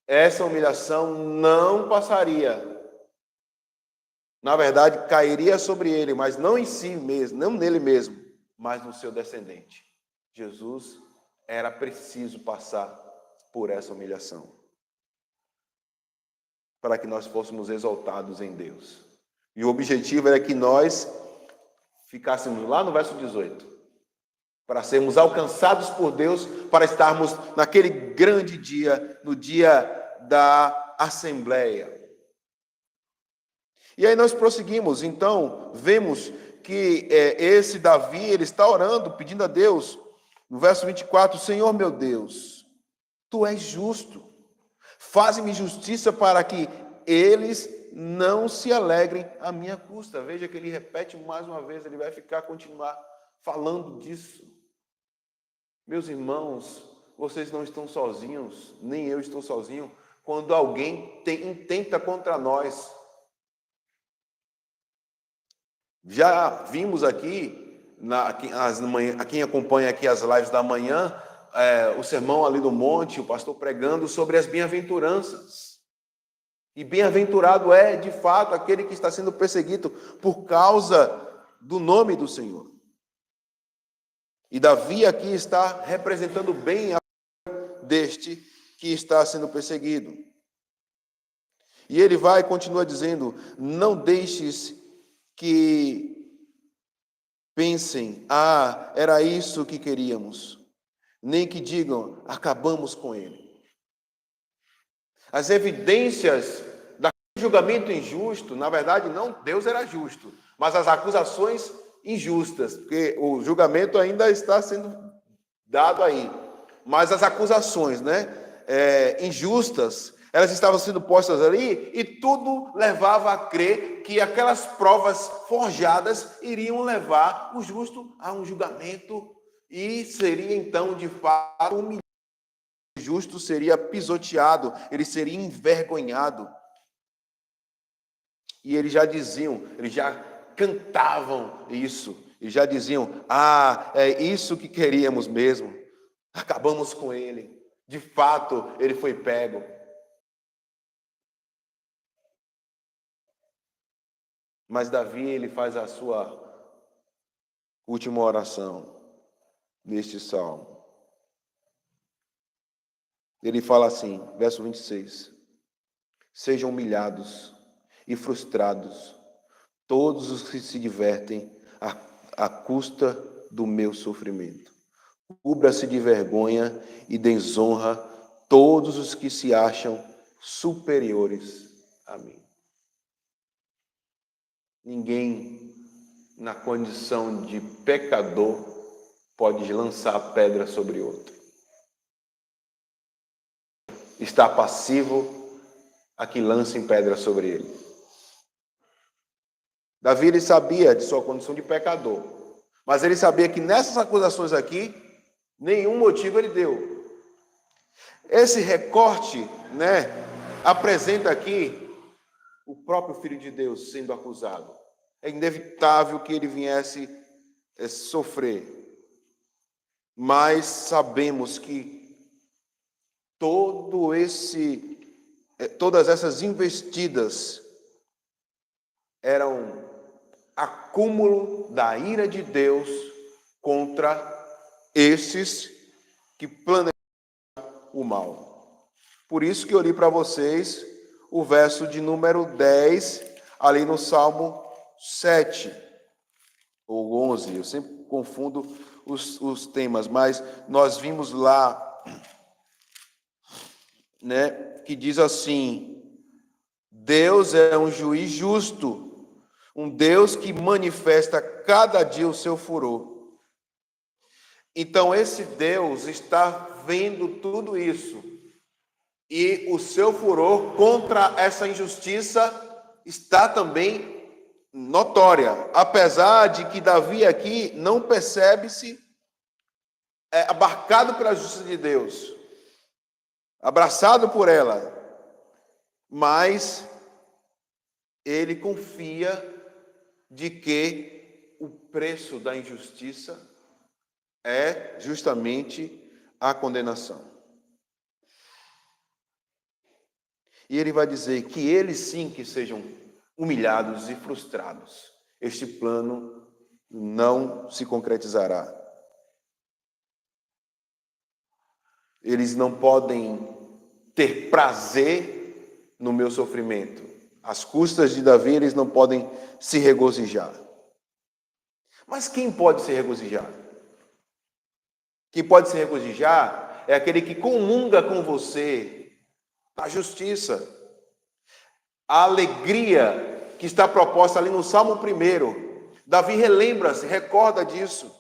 essa humilhação não passaria. Na verdade, cairia sobre ele, mas não em si mesmo, não nele mesmo, mas no seu descendente. Jesus era preciso passar por essa humilhação para que nós fôssemos exaltados em Deus. E o objetivo era que nós ficássemos lá no verso 18, para sermos alcançados por Deus, para estarmos naquele grande dia, no dia da Assembleia. E aí nós prosseguimos, então, vemos que esse Davi, ele está orando, pedindo a Deus, no verso 24, Senhor meu Deus, Tu és justo, faze-me justiça para que eles não se alegrem à minha custa. Veja que ele repete mais uma vez, ele vai continuar falando disso. Meus irmãos, vocês não estão sozinhos, nem eu estou sozinho, quando alguém intenta contra nós. Já vimos aqui, a quem acompanha aqui as lives da manhã, o sermão ali do monte, o pastor pregando sobre as bem-aventuranças. E bem-aventurado é, de fato, aquele que está sendo perseguido por causa do nome do Senhor. E Davi aqui está representando bem a deste que está sendo perseguido. E ele continua dizendo, não deixes que pensem, era isso que queríamos, nem que digam, acabamos com ele. As evidências daquele julgamento injusto, na verdade, não, Deus era justo, mas as acusações injustas, porque o julgamento ainda está sendo dado aí, mas as acusações, injustas, elas estavam sendo postas ali e tudo levava a crer que aquelas provas forjadas iriam levar o justo a um julgamento e seria então, de fato, humilhado. O justo seria pisoteado, ele seria envergonhado. E eles já diziam, eles já cantavam isso, e já diziam, é isso que queríamos mesmo, acabamos com ele. De fato, ele foi pego. Mas Davi, ele faz a sua última oração neste salmo. Ele fala assim, verso 26, sejam humilhados e frustrados todos os que se divertem à custa do meu sofrimento. Cubra-se de vergonha e desonra todos os que se acham superiores a mim. Ninguém, na condição de pecador, pode lançar pedra sobre outro. Está passivo a que lancem pedra sobre ele. Davi, ele sabia de sua condição de pecador, mas ele sabia que nessas acusações aqui, nenhum motivo ele deu. Esse recorte, apresenta aqui o próprio Filho de Deus sendo acusado. É inevitável que ele viesse sofrer. Mas sabemos que todas essas investidas eram acúmulo da ira de Deus contra esses que planejam o mal. Por isso que eu li para vocês o verso de número 10, ali no Salmo 7, ou 11, eu sempre confundo os temas, mas nós vimos lá, que diz assim, Deus é um juiz justo, um Deus que manifesta cada dia o seu furor. Então esse Deus está vendo tudo isso, e o seu furor contra essa injustiça está também notória, apesar de que Davi aqui não percebe-se abarcado pela justiça de Deus, abraçado por ela, mas ele confia de que o preço da injustiça é justamente a condenação. E ele vai dizer que eles sim que sejam humilhados e frustrados. Este plano não se concretizará. Eles não podem ter prazer no meu sofrimento. Às custas de Davi, eles não podem se regozijar. Mas quem pode se regozijar? Quem pode se regozijar é aquele que comunga com você na justiça. A alegria que está proposta ali no Salmo 1, Davi relembra-se, recorda disso.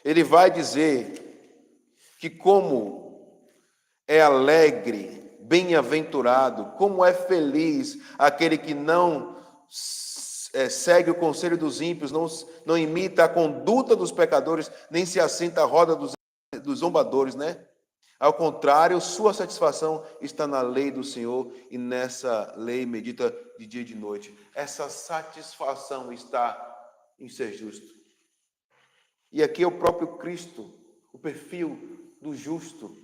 Ele vai dizer que como é alegre, bem-aventurado, como é feliz aquele que não segue o conselho dos ímpios, não imita a conduta dos pecadores, nem se assenta à roda dos zombadores, né? Ao contrário, sua satisfação está na lei do Senhor e nessa lei medita de dia e de noite. Essa satisfação está em ser justo. E aqui é o próprio Cristo, o perfil do justo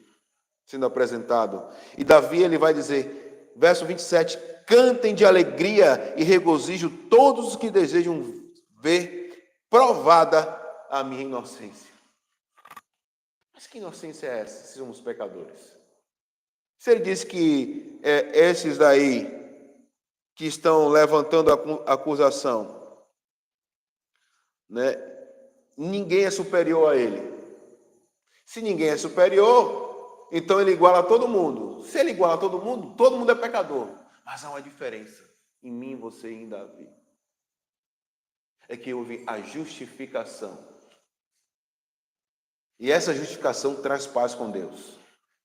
sendo apresentado. E Davi, ele vai dizer, verso 27, cantem de alegria e regozijo todos os que desejam ver provada a minha inocência. Mas que inocência é essa, se somos pecadores? Se ele diz que esses daí que estão levantando a acusação, né, ninguém é superior a ele. Se ninguém é superior, então ele iguala todo mundo. Se ele iguala todo mundo é pecador. Mas há uma diferença em mim, você e em Davi. É que houve a justificação. E essa justificação traz paz com Deus.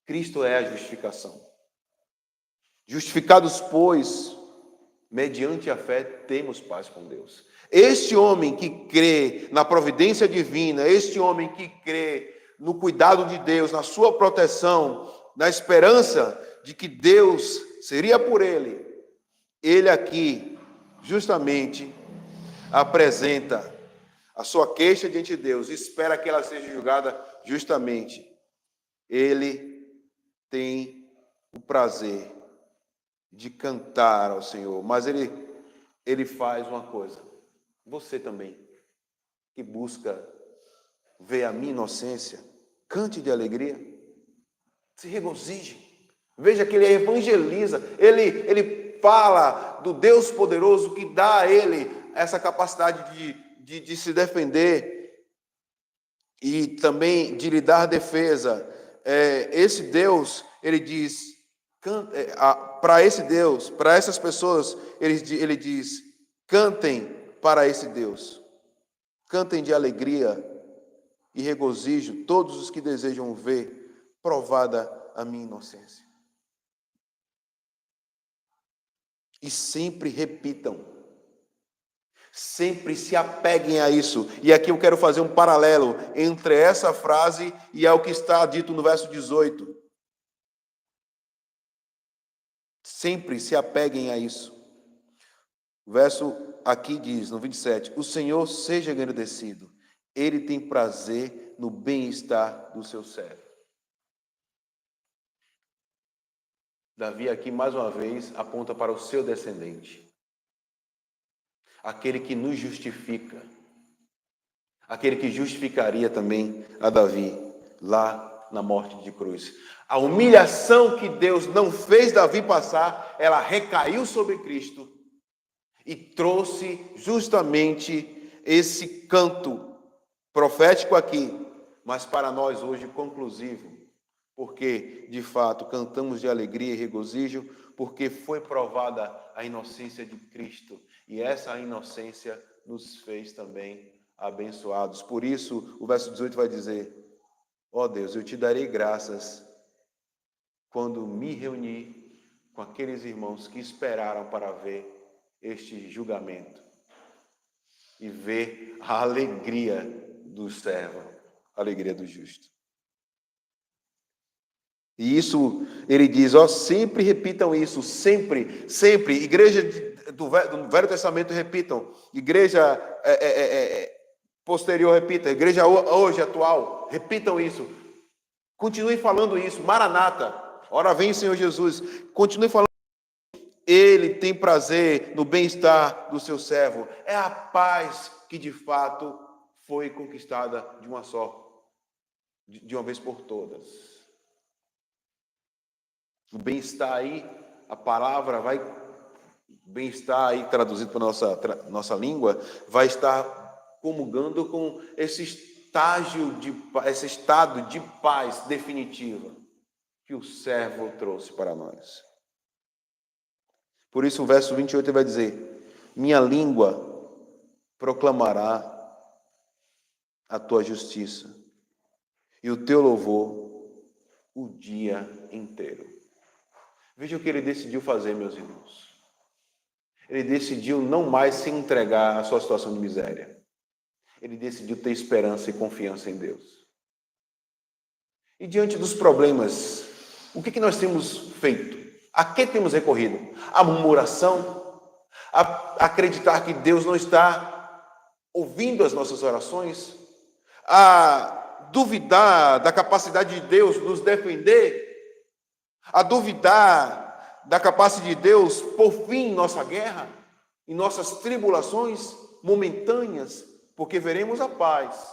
Cristo é a justificação. Justificados, pois, mediante a fé, temos paz com Deus. Este homem que crê na providência divina, este homem que crê no cuidado de Deus, na sua proteção, na esperança de que Deus seria por ele, ele aqui, justamente, apresenta a sua queixa diante de Deus, espera que ela seja julgada justamente. Ele tem o prazer de cantar ao Senhor, mas ele faz uma coisa. Você também, que busca ver a minha inocência, cante de alegria, se regozije. Veja que ele evangeliza, ele fala do Deus poderoso que dá a ele essa capacidade de se defender e também de lhe dar defesa. Esse Deus, ele diz, para esse Deus, para essas pessoas, ele diz, cantem para esse Deus, cantem de alegria e regozijo todos os que desejam ver provada a minha inocência. E sempre repitam, sempre se apeguem a isso. E aqui eu quero fazer um paralelo entre essa frase e ao que está dito no verso 18. Sempre se apeguem a isso. O verso aqui diz, no 27, o Senhor seja agradecido. Ele tem prazer no bem-estar do seu servo. Davi aqui, mais uma vez, aponta para o seu descendente. Aquele que nos justifica. Aquele que justificaria também a Davi, lá na morte de cruz. A humilhação que Deus não fez Davi passar, ela recaiu sobre Cristo e trouxe justamente esse canto profético aqui, mas para nós hoje conclusivo. Porque, de fato, cantamos de alegria e regozijo, porque foi provada a inocência de Cristo. E essa inocência nos fez também abençoados. Por isso, o verso 18 vai dizer, ó Deus, eu te darei graças quando me reuni com aqueles irmãos que esperaram para ver este julgamento. E ver a alegria do servo, a alegria do justo. E isso, ele diz, sempre repitam isso, sempre, sempre. Igreja do Velho Testamento repitam. Igreja posterior, repita. Igreja hoje, atual, repitam isso. Continue falando isso. Maranata. Ora vem, Senhor Jesus. Continue falando. Ele tem prazer no bem-estar do seu servo. É a paz que de fato foi conquistada de uma vez por todas. O bem-estar aí, a palavra vai, bem-estar aí traduzido para nossa língua, vai estar comungando com esse estado de paz definitiva que o servo trouxe para nós. Por isso o verso 28 vai dizer: minha língua proclamará a tua justiça e o teu louvor o dia inteiro. Veja o que ele decidiu fazer, meus irmãos. Ele decidiu não mais se entregar à sua situação de miséria. Ele decidiu ter esperança e confiança em Deus. E diante dos problemas, o que nós temos feito? A que temos recorrido? A murmuração? A acreditar que Deus não está ouvindo as nossas orações? A duvidar da capacidade de Deus nos defender? A duvidar da capacidade de Deus por fim em nossa guerra, em nossas tribulações momentâneas, porque veremos a paz,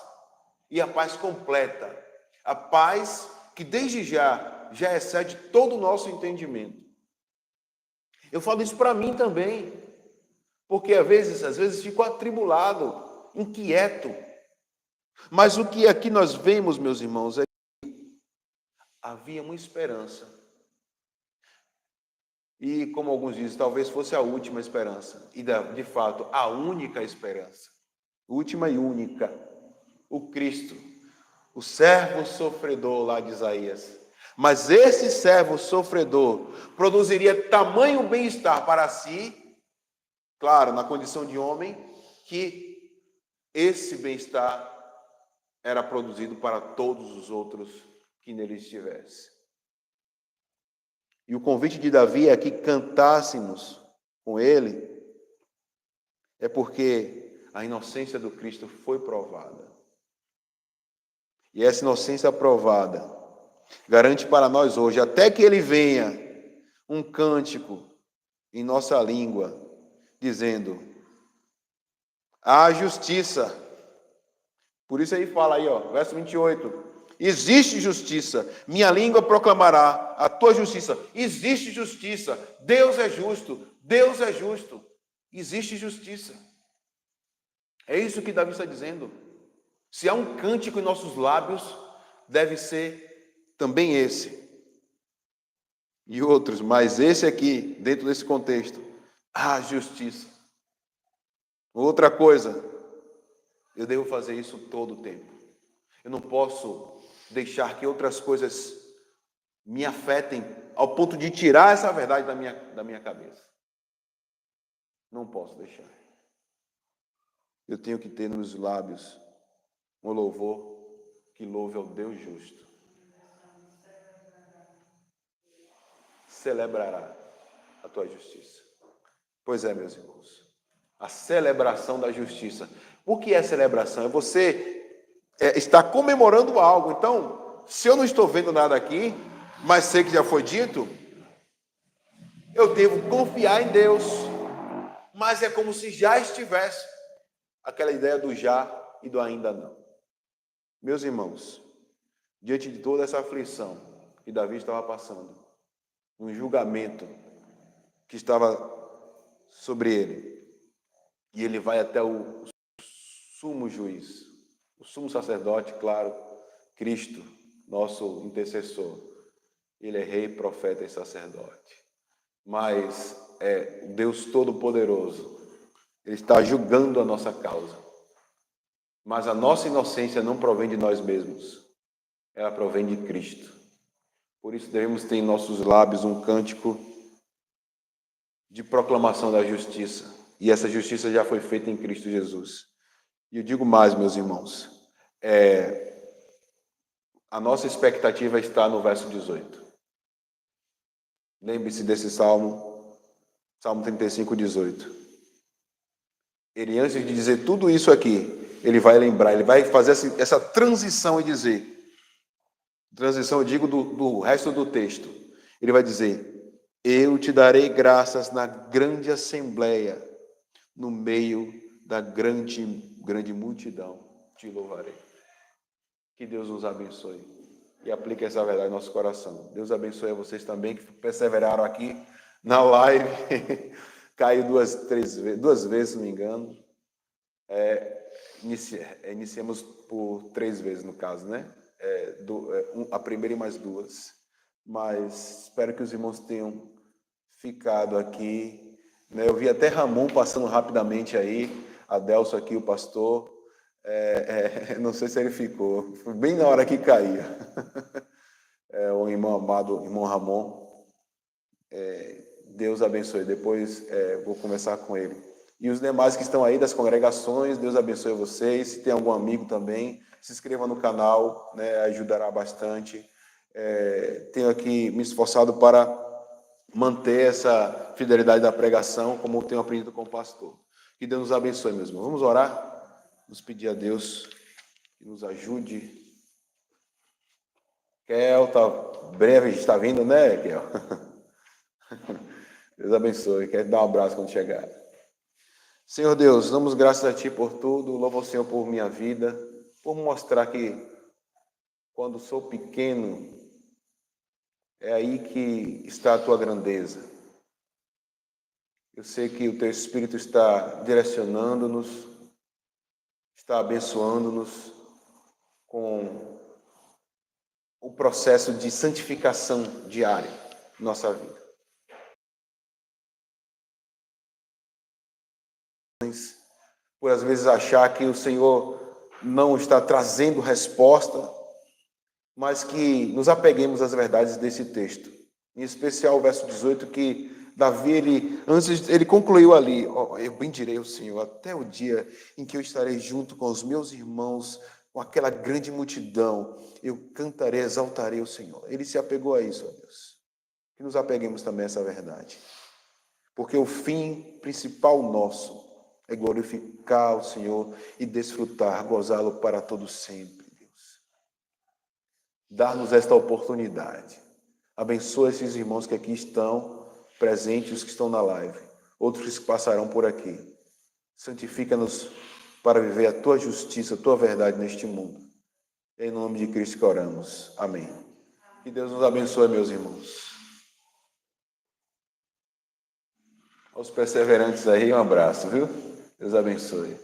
e a paz completa, a paz que desde já excede todo o nosso entendimento. Eu falo isso para mim também, porque às vezes fico atribulado, inquieto, mas o que aqui nós vemos, meus irmãos, é que havia uma esperança. E, como alguns dizem, talvez fosse a última esperança. E, de fato, a única esperança. Última e única. O Cristo. O servo sofredor lá de Isaías. Mas esse servo sofredor produziria tamanho bem-estar para si, claro, na condição de homem, que esse bem-estar era produzido para todos os outros que nele estivessem. E o convite de Davi é que cantássemos com ele, é porque a inocência do Cristo foi provada. E essa inocência provada garante para nós hoje, até que ele venha, um cântico em nossa língua, dizendo: há justiça. Por isso aí fala aí, verso 28. Existe justiça, minha língua proclamará a tua justiça. Existe justiça, Deus é justo, Deus é justo. Existe justiça. É isso que Davi está dizendo. Se há um cântico em nossos lábios, deve ser também esse. E outros, mas esse aqui, dentro desse contexto, há justiça. Outra coisa, eu devo fazer isso todo o tempo. Eu não posso deixar que outras coisas me afetem ao ponto de tirar essa verdade da minha cabeça. Não posso deixar. Eu tenho que ter nos lábios um louvor que louve ao Deus justo. Celebrará a tua justiça. Pois é, meus irmãos. A celebração da justiça. O que é celebração? É você está comemorando algo. Então, se eu não estou vendo nada aqui, mas sei que já foi dito, eu devo confiar em Deus. Mas é como se já estivesse. Aquela ideia do já e do ainda não. Meus irmãos, diante de toda essa aflição que Davi estava passando, um julgamento que estava sobre ele, e ele vai até o sumo juiz, o sumo sacerdote, claro, Cristo, nosso intercessor. Ele é rei, profeta e sacerdote. Mas é Deus Todo-Poderoso. Ele está julgando a nossa causa. Mas a nossa inocência não provém de nós mesmos. Ela provém de Cristo. Por isso devemos ter em nossos lábios um cântico de proclamação da justiça. E essa justiça já foi feita em Cristo Jesus. E eu digo mais, meus irmãos. A nossa expectativa está no verso 18. Lembre-se desse Salmo 35, 18. Ele, antes de dizer tudo isso aqui, ele vai lembrar, ele vai fazer essa transição e dizer, transição eu digo do resto do texto, ele vai dizer, eu te darei graças na grande assembleia, no meio da grande multidão, te louvarei. Que Deus nos abençoe e aplique essa verdade no nosso coração. Deus abençoe a vocês também que perseveraram aqui na live. Caiu duas vezes, se não me engano. Iniciamos por 3 vezes, no caso, né? A primeira e mais 2. Mas espero que os irmãos tenham ficado aqui. Né? Eu vi até Ramon passando rapidamente aí, Adelso aqui, o pastor. Não sei se ele ficou. Foi bem na hora que caía. O irmão amado, irmão Ramon. Deus abençoe. Depois vou conversar com ele. E os demais que estão aí das congregações, Deus abençoe vocês. Se tem algum amigo também, se inscreva no canal, né, ajudará bastante. Tenho aqui me esforçado para manter essa fidelidade da pregação, como tenho aprendido com o pastor. Que Deus nos abençoe, meus irmãos. Vamos orar? Vamos pedir a Deus que nos ajude. Kel, tá breve, está vindo, né, Kel? Deus abençoe. Quero dar um abraço quando chegar. Senhor Deus, damos graças a Ti por tudo. Louvo ao Senhor por minha vida, por mostrar que quando sou pequeno, é aí que está a Tua grandeza. Eu sei que o Teu Espírito está direcionando-nos, está abençoando-nos com o processo de santificação diária em nossa vida. Por às vezes achar que o Senhor não está trazendo resposta, mas que nos apeguemos às verdades desse texto. Em especial o verso 18, que Davi, ele concluiu ali, eu bendirei o Senhor até o dia em que eu estarei junto com os meus irmãos, com aquela grande multidão, eu cantarei, exaltarei o Senhor. Ele se apegou a isso, ó Deus. Que nos apeguemos também a essa verdade. Porque o fim principal nosso é glorificar o Senhor e desfrutar, gozá-lo para todo sempre, Deus. Dá-nos esta oportunidade. Abençoa esses irmãos que aqui estão presentes, os que estão na live, outros que passarão por aqui. Santifica-nos para viver a Tua justiça, a Tua verdade neste mundo. Em nome de Cristo que oramos. Amém. Que Deus nos abençoe, meus irmãos. Aos perseverantes aí, um abraço, viu? Deus abençoe.